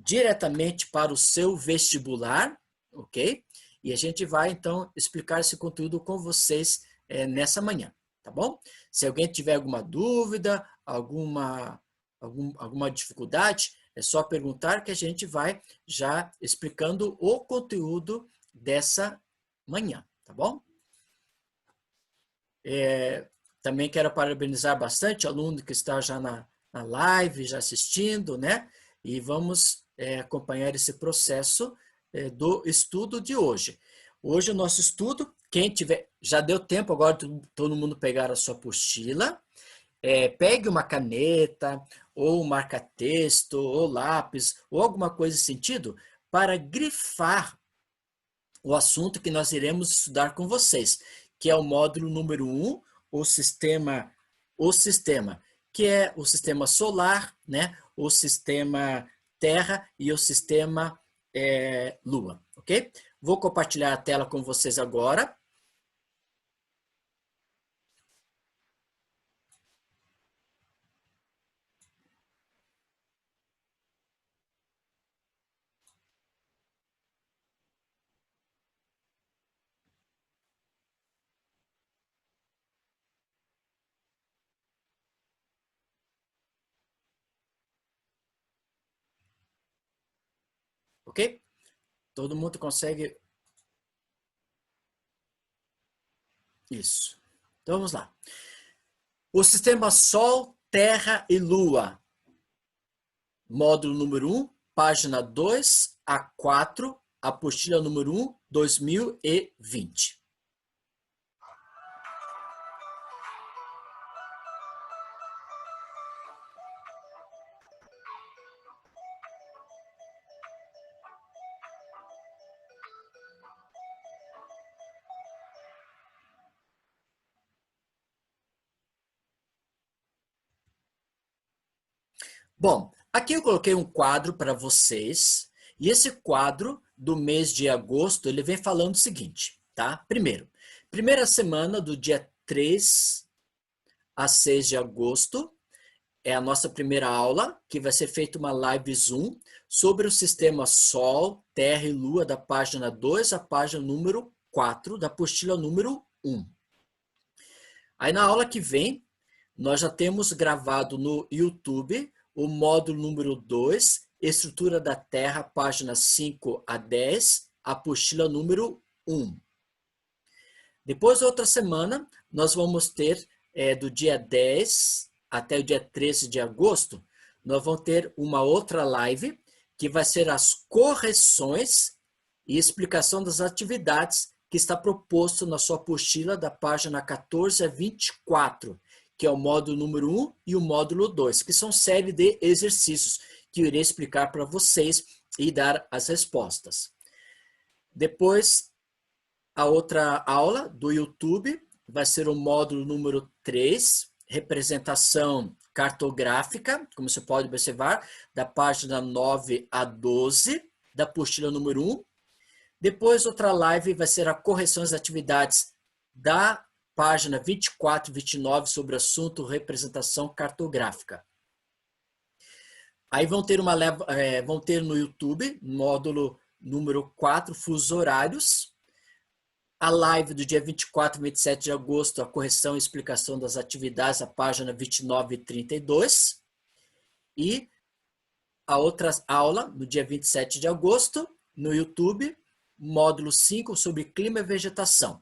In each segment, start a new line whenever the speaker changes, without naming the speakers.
diretamente para o seu vestibular, ok? E a gente vai, então, explicar esse conteúdo com vocês nessa manhã, tá bom? Se alguém tiver alguma dúvida, alguma dificuldade, é só perguntar que a gente vai já explicando o conteúdo dessa manhã, tá bom? Também quero parabenizar bastante o aluno que está já na live, já assistindo, né? E vamos acompanhar esse processo do estudo de hoje. Hoje o nosso estudo, quem tiver, já deu tempo agora todo mundo pegar a sua apostila, pegue uma caneta, ou um marca-texto, ou lápis, ou alguma coisa nesse sentido, para grifar o assunto que nós iremos estudar com vocês, que é o módulo número 1, o sistema, que é o sistema solar, né? O sistema Terra e o sistema Lua, ok? Vou compartilhar a tela com vocês agora. Ok? Todo mundo consegue? Isso. Então vamos lá. O sistema Sol, Terra e Lua. Módulo número 1, página 2 a 4, apostila número 1, 2020. Bom, aqui eu coloquei um quadro para vocês, e esse quadro do mês de agosto, ele vem falando o seguinte, tá? Primeiro, primeira semana do dia 3 a 6 de agosto, é a nossa primeira aula, que vai ser feita uma live Zoom sobre o sistema Sol, Terra e Lua, da página 2 à página número 4, da apostila número 1. Aí na aula que vem, nós já temos gravado no YouTube o módulo número 2, Estrutura da Terra, páginas 5 a 10, apostila número 1. Depois, outra semana, nós vamos ter, do dia 10 até o dia 13 de agosto, nós vamos ter uma outra live, que vai ser as correções e explicação das atividades que está proposto na sua apostila da página 14 a 24, que é o módulo número 1 e o módulo 2, que são série de exercícios que eu irei explicar para vocês e dar as respostas. Depois, a outra aula do YouTube vai ser o módulo número 3, representação cartográfica, como você pode observar, da página 9 a 12, da apostila número 1. Depois, outra live vai ser a correção das atividades da página 24 e 29 sobre o assunto representação cartográfica. Aí vão ter no YouTube, módulo número 4, fusos horários. A live do dia 24 e 27 de agosto, a correção e explicação das atividades, a página 29 e 32. E a outra aula, no dia 27 de agosto, no YouTube, módulo 5 sobre clima e vegetação.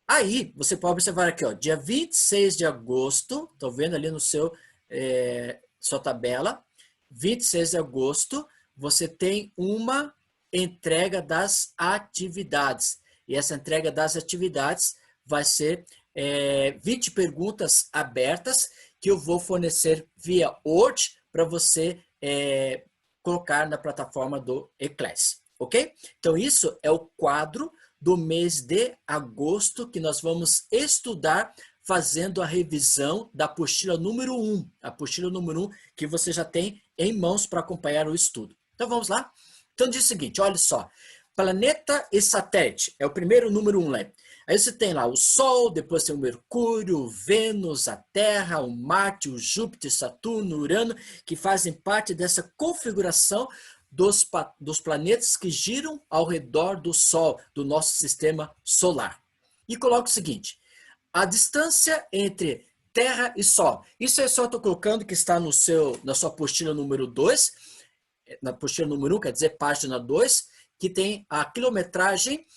Aí, você pode observar aqui, ó, dia 26 de agosto, estou vendo ali no sua tabela, 26 de agosto, você tem uma entrega das atividades. E essa entrega das atividades vai ser 20 perguntas abertas que eu vou fornecer via Word para você colocar na plataforma do eClass, ok? Então, isso é o quadro do mês de agosto que nós vamos estudar fazendo a revisão da apostila número 1. A apostila número 1 que você já tem em mãos para acompanhar o estudo. Então, vamos lá? Então, diz o seguinte, olha só. Planeta e satélite, é o primeiro número 1, né? Aí você tem lá o Sol, depois tem o Mercúrio, o Vênus, a Terra, o Marte, o Júpiter, Saturno, Urano, que fazem parte dessa configuração dos planetas que giram ao redor do Sol, do nosso sistema solar. E coloco o seguinte, a distância entre Terra e Sol. Isso eu só estou colocando que está na sua apostila número 2, na apostila número 1, quer dizer, página 2, que tem a quilometragem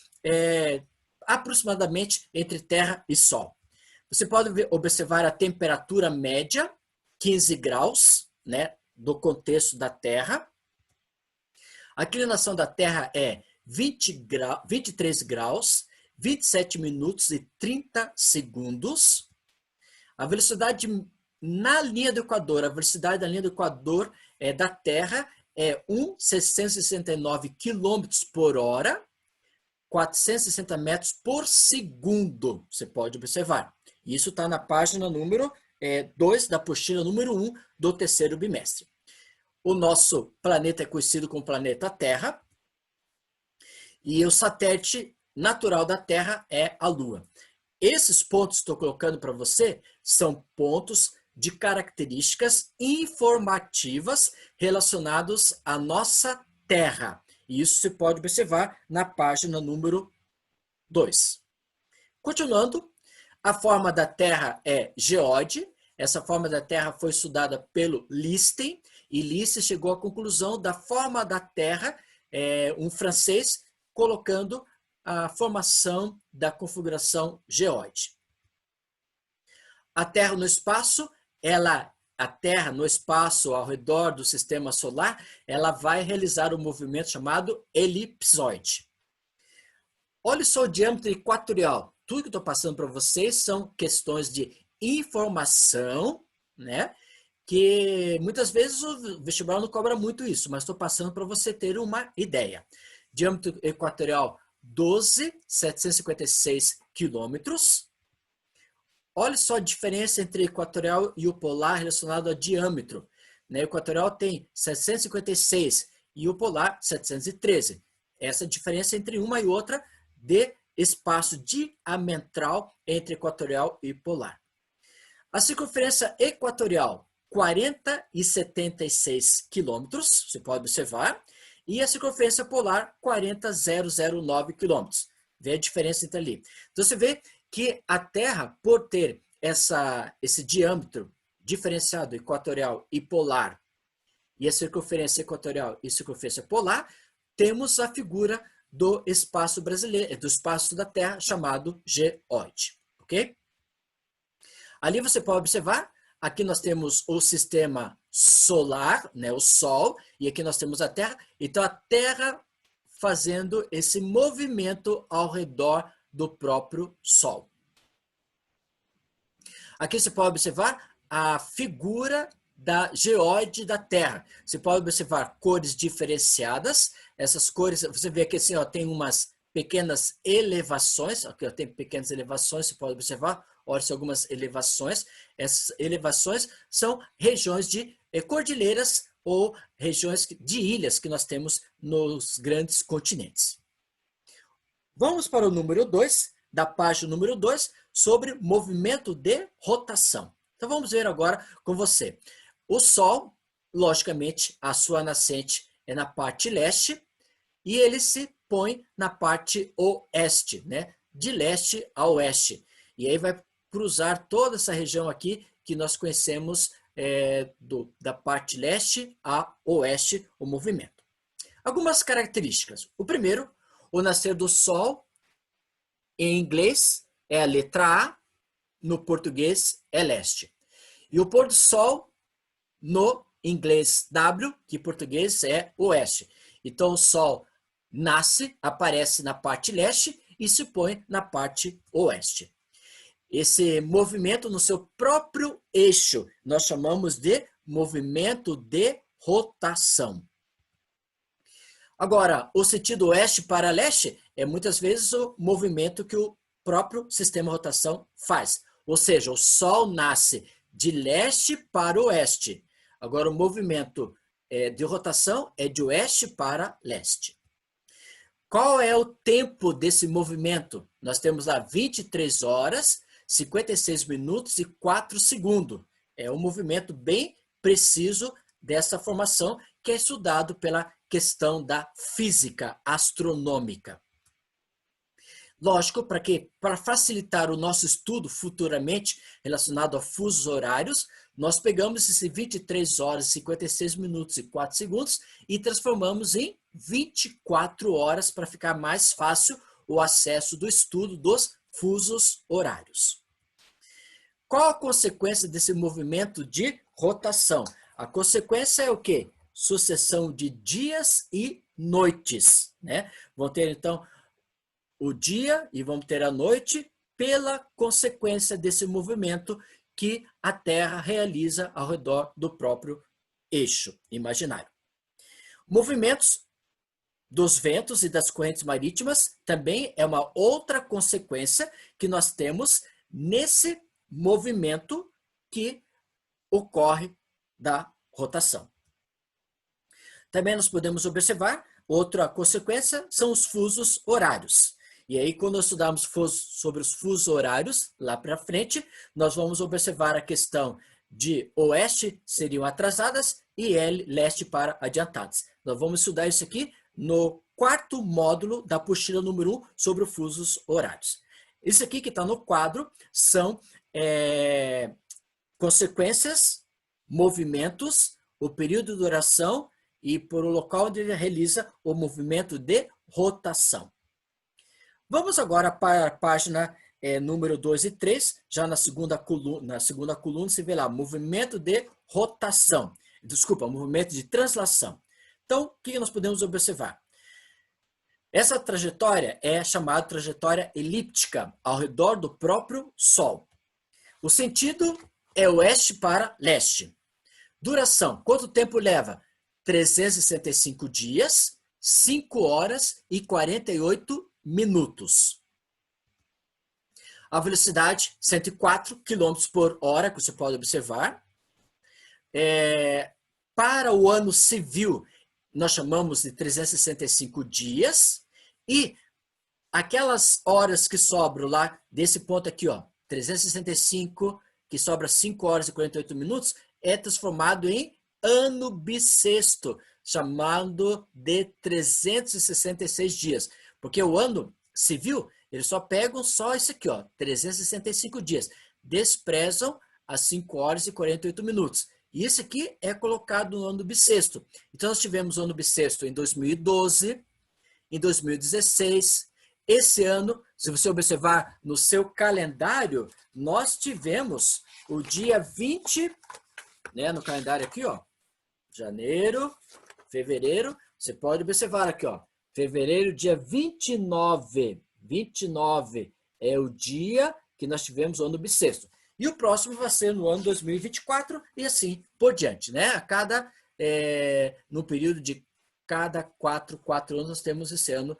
aproximadamente entre Terra e Sol. Você pode observar a temperatura média, 15 graus, né, do contexto da Terra. A inclinação da Terra é 23 graus, 27 minutos e 30 segundos. A velocidade na linha do Equador, a velocidade da linha do Equador da Terra é 1,669 km por hora, 460 metros por segundo, você pode observar. Isso está na página número 2 da apostila número 1 do terceiro bimestre. O nosso planeta é conhecido como planeta Terra e o satélite natural da Terra é a Lua. Esses pontos que estou colocando para você são pontos de características informativas relacionados à nossa Terra. E isso você pode observar na página número 2. Continuando, a forma da Terra é geóide. Essa forma da Terra foi estudada pelo Listem, e Listem chegou à conclusão da forma da Terra, um francês, colocando a formação da configuração geóide. A Terra no espaço, a Terra no espaço ao redor do sistema solar, ela vai realizar um movimento chamado elipsoide. Olha só o diâmetro equatorial. Tudo que eu estou passando para vocês são questões de informação, né? Que muitas vezes o vestibular não cobra muito isso, mas estou passando para você ter uma ideia. Diâmetro equatorial 12.756 quilômetros. Olha só a diferença entre o equatorial e o polar relacionado a diâmetro. O equatorial tem 756 e o polar 713. Essa diferença entre uma e outra de espaço diametral entre equatorial e polar. A circunferência equatorial, 40,76 quilômetros, você pode observar, e a circunferência polar, 40,009 quilômetros. Vê a diferença entre ali. Então, você vê que a Terra, por ter esse diâmetro diferenciado equatorial e polar, e a circunferência equatorial e circunferência polar, temos a figura do espaço brasileiro, do espaço da Terra, chamado geóide. Ok? Ali você pode observar, aqui nós temos o sistema solar, né, o Sol, e aqui nós temos a Terra. Então, a Terra fazendo esse movimento ao redor do próprio Sol. Aqui você pode observar a figura da geóide da Terra. Você pode observar cores diferenciadas. Essas cores, você vê que assim, ó, tem umas pequenas elevações. Aqui ó, tem pequenas elevações, você pode observar. Olha, são algumas elevações. Essas elevações são regiões de cordilheiras ou regiões de ilhas que nós temos nos grandes continentes. Vamos para o número 2, da página número 2, sobre movimento de rotação. Então vamos ver agora com você. O Sol, logicamente, a sua nascente é na parte leste e ele se põe na parte oeste, né? De leste a oeste. E aí vai cruzar toda essa região aqui que nós conhecemos da parte leste a oeste, o movimento. Algumas características. O primeiro, o nascer do Sol, em inglês, é a letra A, no português é leste. E o pôr do Sol, no inglês W, que em português é oeste. Então, o Sol nasce, aparece na parte leste e se põe na parte oeste. Esse movimento no seu próprio eixo, nós chamamos de movimento de rotação. Agora, o sentido oeste para leste é muitas vezes o movimento que o próprio sistema de rotação faz. Ou seja, o Sol nasce de leste para oeste. Agora, o movimento de rotação é de oeste para leste. Qual é o tempo desse movimento? Nós temos lá 23 horas, 56 minutos e 4 segundos. É um movimento bem preciso dessa formação que é estudado pela questão da física astronômica. Lógico, para facilitar o nosso estudo futuramente relacionado a fusos horários, nós pegamos esses 23 horas, 56 minutos e 4 segundos e transformamos em 24 horas para ficar mais fácil o acesso do estudo dos fusos horários. Qual a consequência desse movimento de rotação? A consequência é o quê? Sucessão de dias e noites, né? Vão ter, então, o dia e vamos ter a noite pela consequência desse movimento que a Terra realiza ao redor do próprio eixo imaginário. Movimentos dos ventos e das correntes marítimas também é uma outra consequência que nós temos nesse movimento que ocorre da rotação. Também nós podemos observar, outra consequência são os fusos horários. E aí, quando nós estudarmos sobre os fusos horários, lá para frente, nós vamos observar a questão de oeste seriam atrasadas e leste para adiantadas. Nós vamos estudar isso aqui no 4º módulo da apostila número 1 sobre os fusos horários. Isso aqui que está no quadro são consequências, movimentos, o período de duração e por o local onde ele realiza o movimento de rotação. Vamos agora para a página número 2 e 3, já na segunda coluna se vê lá, movimento de rotação. Desculpa, movimento de translação. Então, o que nós podemos observar? Essa trajetória é chamada trajetória elíptica, ao redor do próprio Sol. O sentido é oeste para leste. Duração, quanto tempo leva? 365 dias, 5 horas e 48 minutos. A velocidade, 104 km por hora, que você pode observar. Para o ano civil, nós chamamos de 365 dias. E aquelas horas que sobram lá, desse ponto aqui, ó, 365, que sobra 5 horas e 48 minutos, é transformado em ano bissexto, chamado de 366 dias. Porque o ano civil, eles só pegam só isso aqui, ó, 365 dias. Desprezam as 5 horas e 48 minutos. E isso aqui é colocado no ano bissexto. Então, nós tivemos o ano bissexto em 2012, em 2016. Esse ano, se você observar no seu calendário, nós tivemos o dia 20, né, no calendário aqui, ó, janeiro, fevereiro, você pode observar aqui, ó, fevereiro, dia 29. 29 é o dia que nós tivemos o ano bissexto. E o próximo vai ser no ano 2024 e assim por diante, né? No período de cada 4 anos nós temos esse ano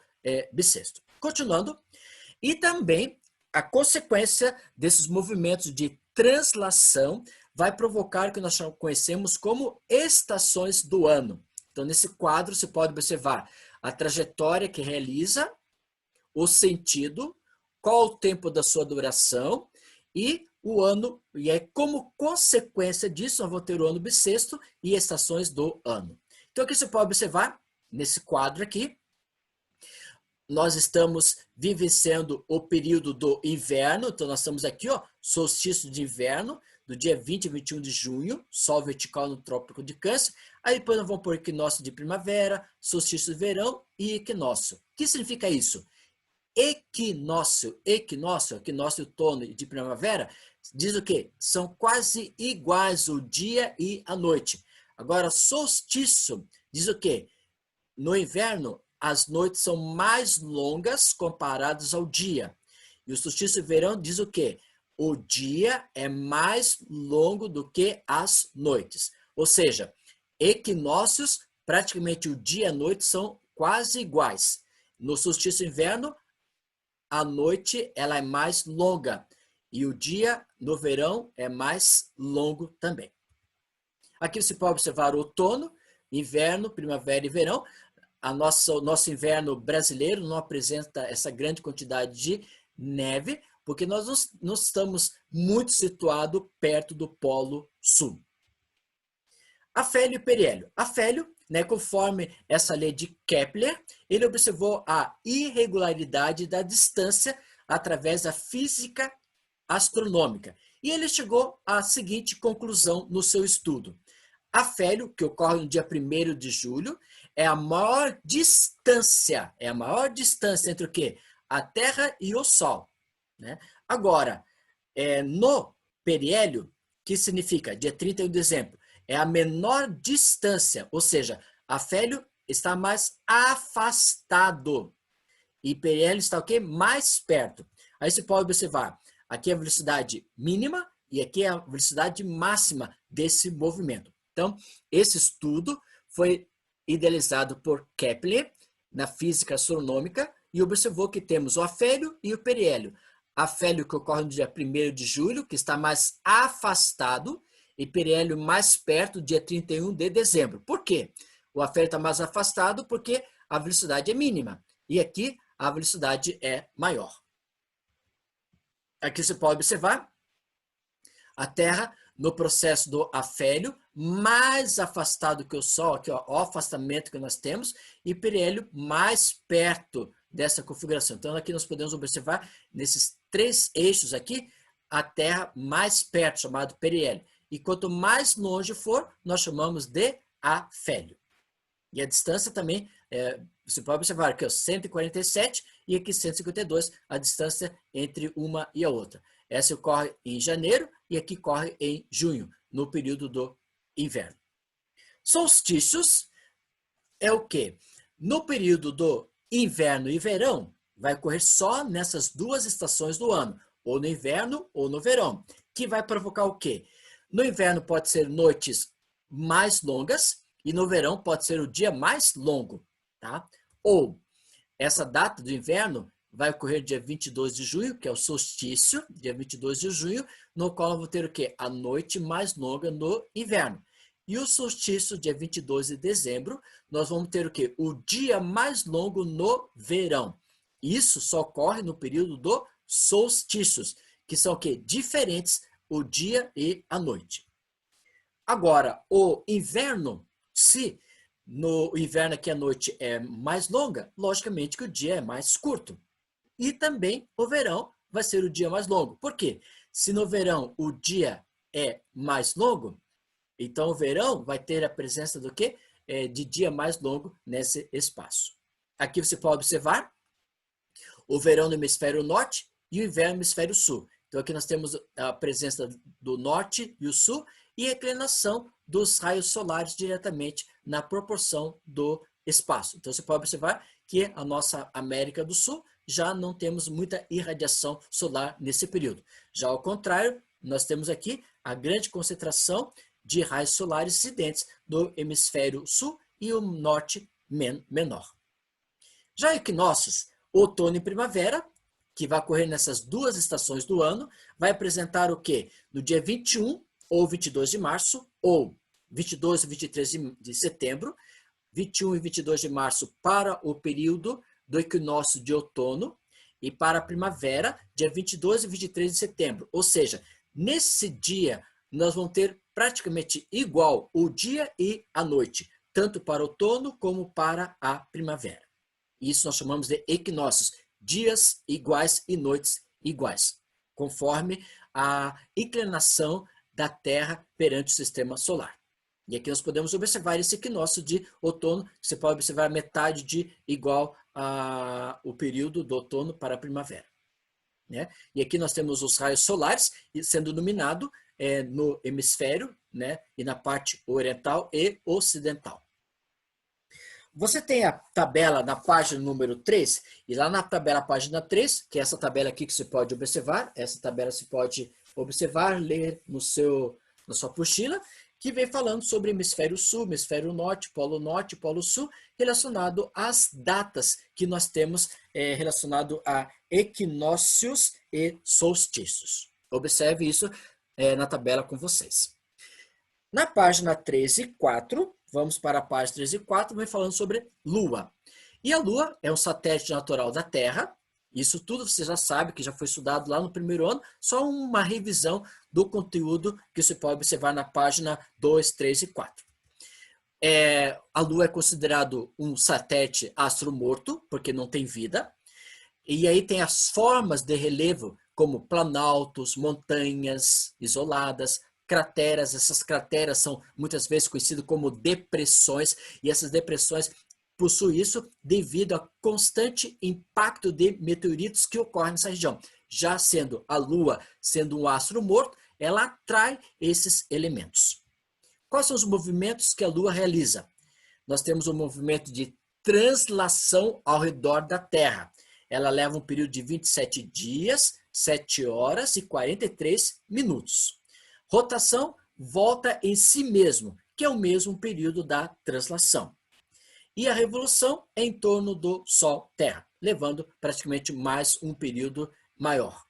bissexto. Continuando, e também a consequência desses movimentos de translação vai provocar o que nós conhecemos como estações do ano. Então, nesse quadro, você pode observar a trajetória que realiza, o sentido, qual o tempo da sua duração e o ano. E aí, como consequência disso, nós vamos ter o ano bissexto e estações do ano. Então, aqui você pode observar, nesse quadro aqui, nós estamos vivenciando o período do inverno. Então, nós estamos aqui, ó, solstício de inverno, do dia 20 a 21 de junho, sol vertical no Trópico de Câncer. Aí depois nós vamos por equinócio de primavera, solstício de verão e equinócio. O que significa isso? Equinócio, equinócio outono de primavera, diz o quê? São quase iguais o dia e a noite. Agora, solstício diz o quê? No inverno, as noites são mais longas comparadas ao dia. E o solstício de verão diz o quê? O dia é mais longo do que as noites. Ou seja, equinócios, praticamente o dia e a noite são quase iguais. No solstício de inverno, a noite ela é mais longa e o dia no verão é mais longo também. Aqui você pode observar o outono, inverno, primavera e verão. O nosso inverno brasileiro não apresenta essa grande quantidade de neve, porque nós não estamos muito situados perto do Polo Sul. Afélio e periélio. Afélio né, conforme essa lei de Kepler, ele observou a irregularidade da distância através da física astronômica. E ele chegou à seguinte conclusão no seu estudo. Afélio, que ocorre no dia 1º de julho, é a maior distância entre o quê? A Terra e o Sol, né? Agora, no periélio, que significa dia 31 de dezembro, é a menor distância, ou seja, afélio está mais afastado e periélio está o quê? Mais perto. Aí você pode observar, aqui é a velocidade mínima e aqui é a velocidade máxima desse movimento. Então, esse estudo foi idealizado por Kepler na física astronômica e observou que temos o afélio e o periélio. Afélio que ocorre no dia 1º de julho, que está mais afastado, e periélio mais perto, dia 31 de dezembro. Por quê? O afélio está mais afastado porque a velocidade é mínima e aqui a velocidade é maior. Aqui você pode observar a Terra no processo do afélio, mais afastado que o Sol, aqui ó, o afastamento que nós temos, e periélio mais perto dessa configuração. Então, aqui nós podemos observar, nesses 3 eixos aqui, a Terra mais perto, chamado periélio. E quanto mais longe for, nós chamamos de afélio. E a distância também, você pode observar aqui, ó, 147 e aqui 152, a distância entre uma e a outra. Essa ocorre em janeiro e aqui ocorre em junho, no período do inverno. Solstícios é o quê? No período do inverno e verão, vai ocorrer só nessas 2 estações do ano, ou no inverno ou no verão, que vai provocar o quê? No inverno pode ser noites mais longas e no verão pode ser o dia mais longo, tá? Ou essa data do inverno vai ocorrer dia 22 de junho, que é o solstício, dia 22 de junho, no qual vamos ter o quê? A noite mais longa no inverno. E o solstício, dia 22 de dezembro, nós vamos ter o quê? O dia mais longo no verão. Isso só ocorre no período do solstícios, que são o quê? Diferentes o dia e a noite. Agora, o inverno, se no inverno aqui a noite é mais longa, logicamente que o dia é mais curto. E também o verão vai ser o dia mais longo. Por quê? Se no verão o dia é mais longo, então o verão vai ter a presença do quê? De dia mais longo nesse espaço. Aqui você pode observar o verão no hemisfério norte e o inverno no hemisfério sul. Então aqui nós temos a presença do norte e o sul e a inclinação dos raios solares diretamente na proporção do espaço. Então você pode observar que a nossa América do Sul já não temos muita irradiação solar nesse período. Já ao contrário, nós temos aqui a grande concentração de raios solares incidentes do hemisfério sul e o norte menor. Já equinócios, outono e primavera, que vai ocorrer nessas 2 estações do ano, vai apresentar o quê? No dia 21 ou 22 de março, ou 22 e 23 de setembro, 21 e 22 de março para o período do equinócio de outono e para a primavera, dia 22 e 23 de setembro. Ou seja, nesse dia nós vamos ter praticamente igual o dia e a noite, tanto para o outono como para a primavera. Isso nós chamamos de equinócios, dias iguais e noites iguais, conforme a inclinação da Terra perante o sistema solar. E aqui nós podemos observar esse equinócio de outono, você pode observar metade de igual ao período do outono para a primavera, né? E aqui nós temos os raios solares sendo iluminado no hemisfério, né? E na parte oriental e ocidental. Você tem a tabela na página número 3, e lá na tabela página 3, que é essa tabela aqui que você pode observar, essa tabela você pode observar, ler na sua apostila, que vem falando sobre hemisfério sul, hemisfério norte, polo sul, relacionado às datas que nós temos relacionado a equinócios e solstícios. Observe isso na tabela com vocês. Na página 3 e 4, vamos para a página 3 e 4, vem falando sobre Lua. E a Lua é um satélite natural da Terra. Isso tudo você já sabe, que já foi estudado lá no primeiro ano, só uma revisão do conteúdo que você pode observar na página 2, 3 e 4. A Lua é considerado um satélite astro morto, porque não tem vida. E aí tem as formas de relevo, como planaltos, montanhas isoladas, crateras. Essas crateras são muitas vezes conhecidas como depressões, e essas depressões possuem isso devido ao constante impacto de meteoritos que ocorrem nessa região. Já sendo a Lua, sendo um astro morto, ela atrai esses elementos. Quais são os movimentos que a Lua realiza? Nós temos um movimento de translação ao redor da Terra. Ela leva um período de 27 dias, 7 horas e 43 minutos. Rotação, volta em si mesmo, que é o mesmo período da translação. E a revolução é em torno do Sol-Terra, levando praticamente mais um período maior.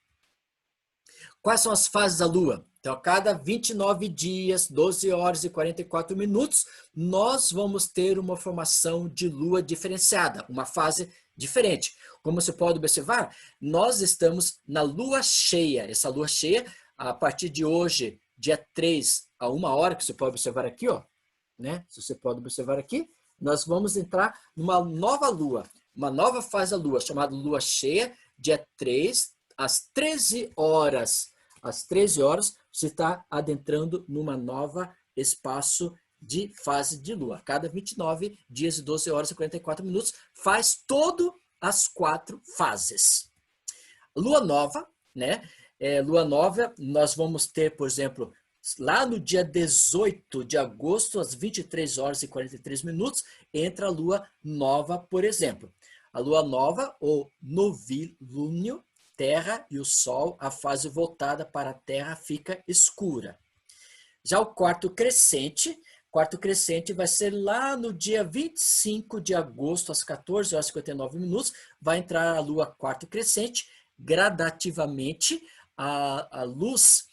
Quais são as fases da Lua? Então, a cada 29 dias, 12 horas e 44 minutos, nós vamos ter uma formação de Lua diferenciada, uma fase diferente. Como você pode observar, nós estamos na Lua cheia. Essa Lua cheia, a partir de hoje, dia 3 a 1 hora, que você pode observar aqui, ó, né? Se você pode observar aqui, nós vamos entrar numa nova Lua, uma nova fase da Lua, chamada Lua cheia, dia 3, às 13 horas. Às 13 horas, você está adentrando numa nova espaço de fase de Lua. Cada 29 dias e 12 horas e 44 minutos, faz todas as 4 fases. Lua nova, né? Lua nova, nós vamos ter, por exemplo, lá no dia 18 de agosto, às 23 horas e 43 minutos, entra a Lua nova, por exemplo. A Lua nova, ou novilúnio, Terra e o Sol, a fase voltada para a Terra fica escura. Já o quarto crescente vai ser lá no dia 25 de agosto, às 14 horas e 59 minutos, vai entrar a Lua quarto crescente, gradativamente a luz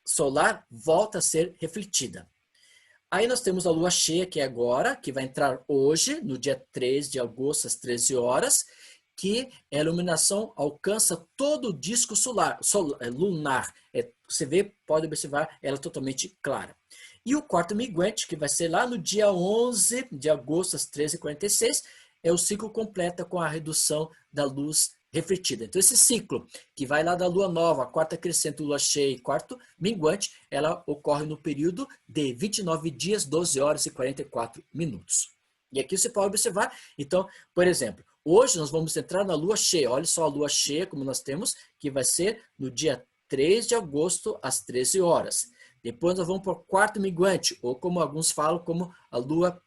solar volta a ser refletida. Aí nós temos a Lua cheia, que é agora, que vai entrar hoje, no dia 3 de agosto, às 13 horas, que a iluminação alcança todo o disco lunar. Você vê, pode observar, ela é totalmente clara. E o quarto minguante, que vai ser lá no dia 11 de agosto, às 13h46, é o ciclo completo com a redução da luz refletida. Então, esse ciclo, que vai lá da lua nova, quarta crescente, lua cheia e quarto minguante, ela ocorre no período de 29 dias, 12 horas e 44 minutos. E aqui você pode observar, então, por exemplo, hoje nós vamos entrar na lua cheia. Olha só a lua cheia, como nós temos, que vai ser no dia 3 de agosto, às 13 horas. Depois nós vamos para o quarto minguante, ou como alguns falam, como a lua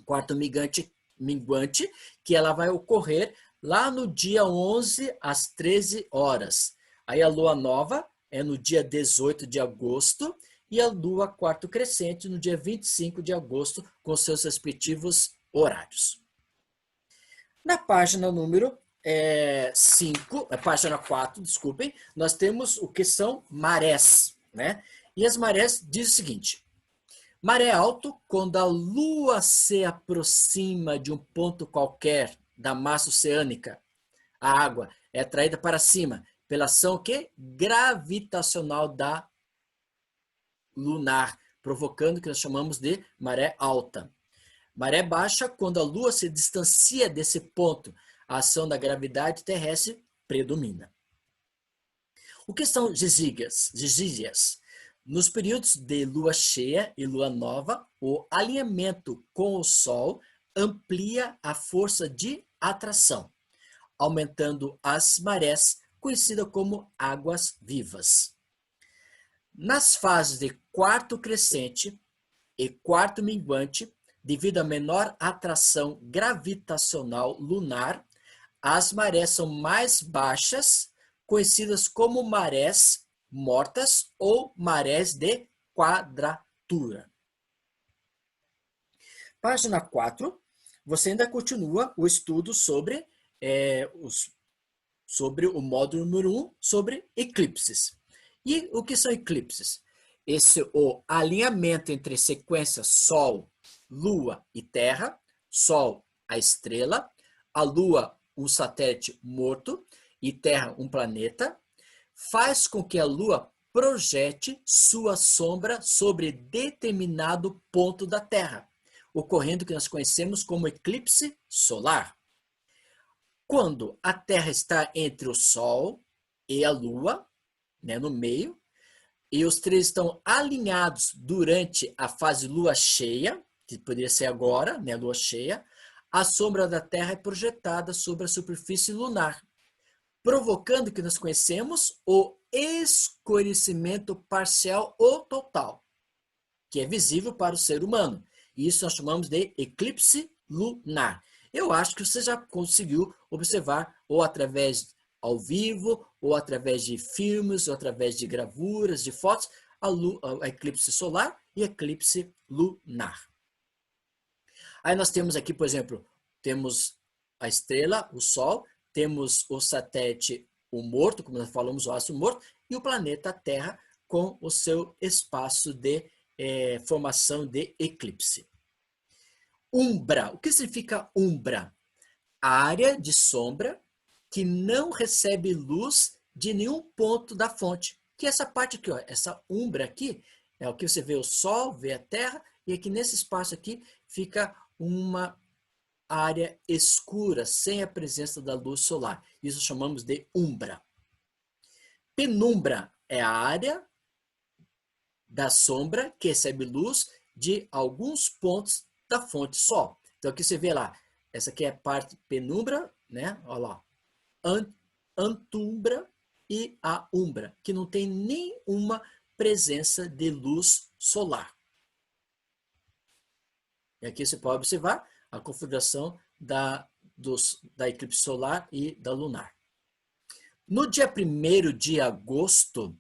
quarto minguante, que ela vai ocorrer lá no dia 11, às 13 horas. Aí a lua nova é no dia 18 de agosto e a lua quarto crescente no dia 25 de agosto, com seus respectivos horários. Na página número 5, página 4, desculpem, nós temos o que são marés, né? E as marés diz o seguinte: maré alto, quando a lua se aproxima de um ponto qualquer da massa oceânica, a água é atraída para cima pela ação que? Gravitacional da lunar, provocando o que nós chamamos de maré alta. Maré baixa, quando a lua se distancia desse ponto, a ação da gravidade terrestre predomina. O que são gizígias? Nos períodos de lua cheia e lua nova, o alinhamento com o Sol amplia a força de atração, aumentando as marés, conhecidas como águas vivas. Nas fases de quarto crescente e quarto minguante, devido à menor atração gravitacional lunar, as marés são mais baixas, conhecidas como marés mortas ou marés de quadratura. Página 4, você ainda continua o estudo sobre o módulo número 1, sobre eclipses. E o que são eclipses? O alinhamento entre sequências Sol, Lua e Terra, Sol, a estrela, a Lua, um satélite morto, e Terra, um planeta, faz com que a Lua projete sua sombra sobre determinado ponto da Terra, ocorrendo o que nós conhecemos como eclipse solar. Quando a Terra está entre o Sol e a Lua, né, no meio, e os três estão alinhados durante a fase lua cheia, que poderia ser agora, né, lua cheia, a sombra da Terra é projetada sobre a superfície lunar, provocando o que nós conhecemos o escurecimento parcial ou total, que é visível para o ser humano. Isso nós chamamos de eclipse lunar. Eu acho que você já conseguiu observar, ou através ao vivo, ou através de filmes, ou através de gravuras, de fotos, a eclipse solar e eclipse lunar. Aí nós temos aqui, por exemplo, temos a estrela, o Sol, temos o satélite, o morto, como nós falamos, o astro morto, e o planeta Terra com o seu espaço de formação de eclipse. Umbra. O que significa umbra? A área de sombra que não recebe luz de nenhum ponto da fonte. Que é essa parte aqui, ó, essa umbra aqui, é o que você vê o Sol, vê a Terra, e aqui nesse espaço aqui fica uma área escura, sem a presença da luz solar. Isso chamamos de umbra. Penumbra é a área da sombra que recebe luz de alguns pontos da fonte Sol. Então aqui você vê lá, essa aqui é a parte penumbra, né? Olha lá, antumbra e a umbra, que não tem nenhuma presença de luz solar. E aqui você pode observar a configuração da eclipse solar e da lunar. No dia 1º de agosto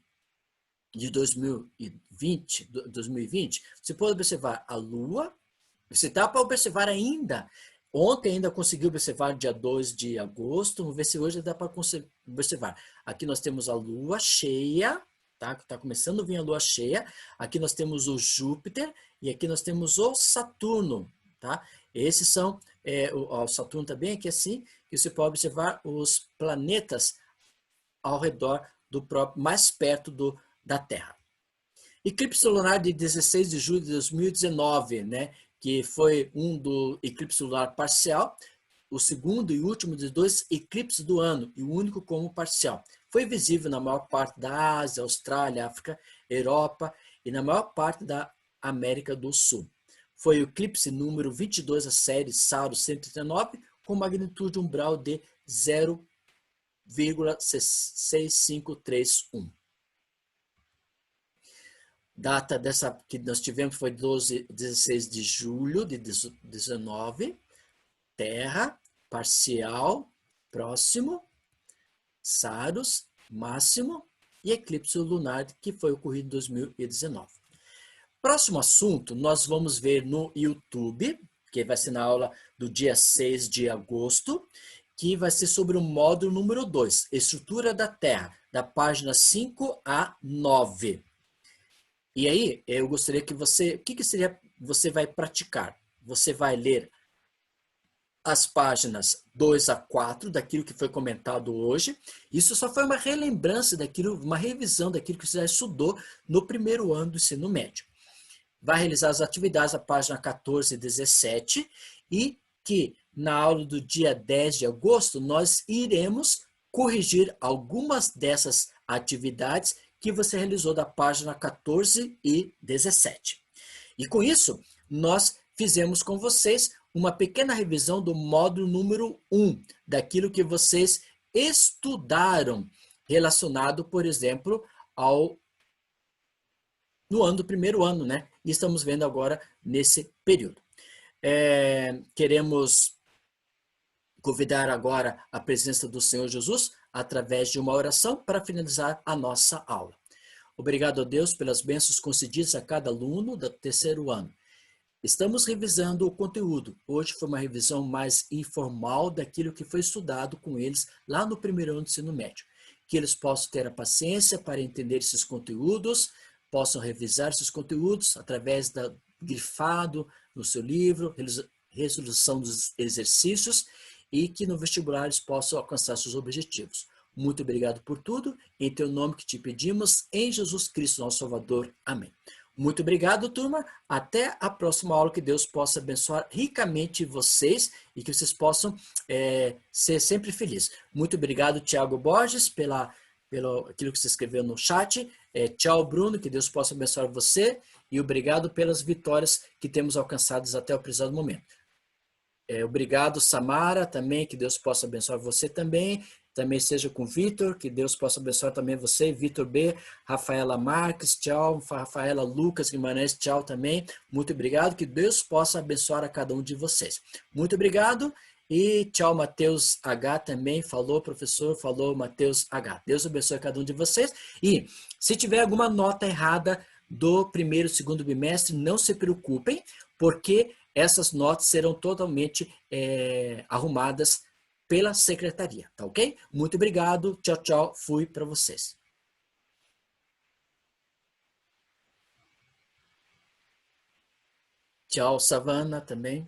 de 2020, você pode observar a Lua. Você dá para observar ainda. Ontem ainda consegui observar dia 2 de agosto. Vamos ver se hoje dá para observar. Aqui nós temos a Lua cheia, tá? Está começando a vir a Lua cheia. Aqui nós temos o Júpiter e aqui nós temos o Saturno, tá? Esses são, o Saturno também aqui assim, que você pode observar os planetas ao redor do próprio, mais perto da Terra. Eclipse lunar de 16 de julho de 2019, né? Que foi do eclipse lunar parcial, o segundo e último de 2 eclipses do ano, e o único como parcial. Foi visível na maior parte da Ásia, Austrália, África, Europa e na maior parte da América do Sul. Foi o eclipse número 22 da série Saros 139, com magnitude umbral de 0,6531. Data dessa que nós tivemos foi 16 de julho de 19, Terra, parcial, próximo, Saros, máximo, e eclipse lunar, que foi ocorrido em 2019. Próximo assunto, nós vamos ver no YouTube, que vai ser na aula do dia 6 de agosto, que vai ser sobre o módulo número 2, Estrutura da Terra, da página 5 a 9. E aí, eu gostaria que você, o que seria, você vai praticar? Você vai ler as páginas 2 a 4 daquilo que foi comentado hoje. Isso só foi uma relembrança daquilo, uma revisão daquilo que você já estudou no primeiro ano do ensino médio. Vai realizar as atividades da página 14 e 17 e que na aula do dia 10 de agosto nós iremos corrigir algumas dessas atividades que você realizou da página 14 e 17. E com isso, nós fizemos com vocês uma pequena revisão do módulo número 1, daquilo que vocês estudaram relacionado, por exemplo, no ano do primeiro ano, né? E estamos vendo agora nesse período. Queremos convidar agora a presença do Senhor Jesus através de uma oração para finalizar a nossa aula. Obrigado a Deus pelas bênçãos concedidas a cada aluno do terceiro ano. Estamos revisando o conteúdo. Hoje foi uma revisão mais informal daquilo que foi estudado com eles lá no primeiro ano do ensino médio. Que eles possam ter a paciência para entender esses conteúdos, possam revisar esses conteúdos através da grifado no seu livro, resolução dos exercícios e que no vestibular eles possam alcançar seus objetivos. Muito obrigado por tudo. Em teu nome que te pedimos, em Jesus Cristo, nosso Salvador. Amém. Muito obrigado, turma. Até a próxima aula. Que Deus possa abençoar ricamente vocês e que vocês possam ser sempre felizes. Muito obrigado, Tiago Borges, pelo aquilo que você escreveu no chat. Tchau, Bruno. Que Deus possa abençoar você. E obrigado pelas vitórias que temos alcançadas até o presente momento. Obrigado, Samara, também, que Deus possa abençoar você também. Também seja com Vitor, que Deus possa abençoar também você, Vitor B, Rafaela Marques, tchau, Rafaela Lucas Guimarães, tchau também. Muito obrigado, que Deus possa abençoar a cada um de vocês. Muito obrigado e tchau, Matheus H também, falou professor, falou Matheus H. Deus abençoe a cada um de vocês e se tiver alguma nota errada do primeiro e segundo bimestre, não se preocupem, porque essas notas serão totalmente arrumadas pela secretaria, tá ok? Muito obrigado, tchau, tchau, fui para vocês. Tchau, Savana também.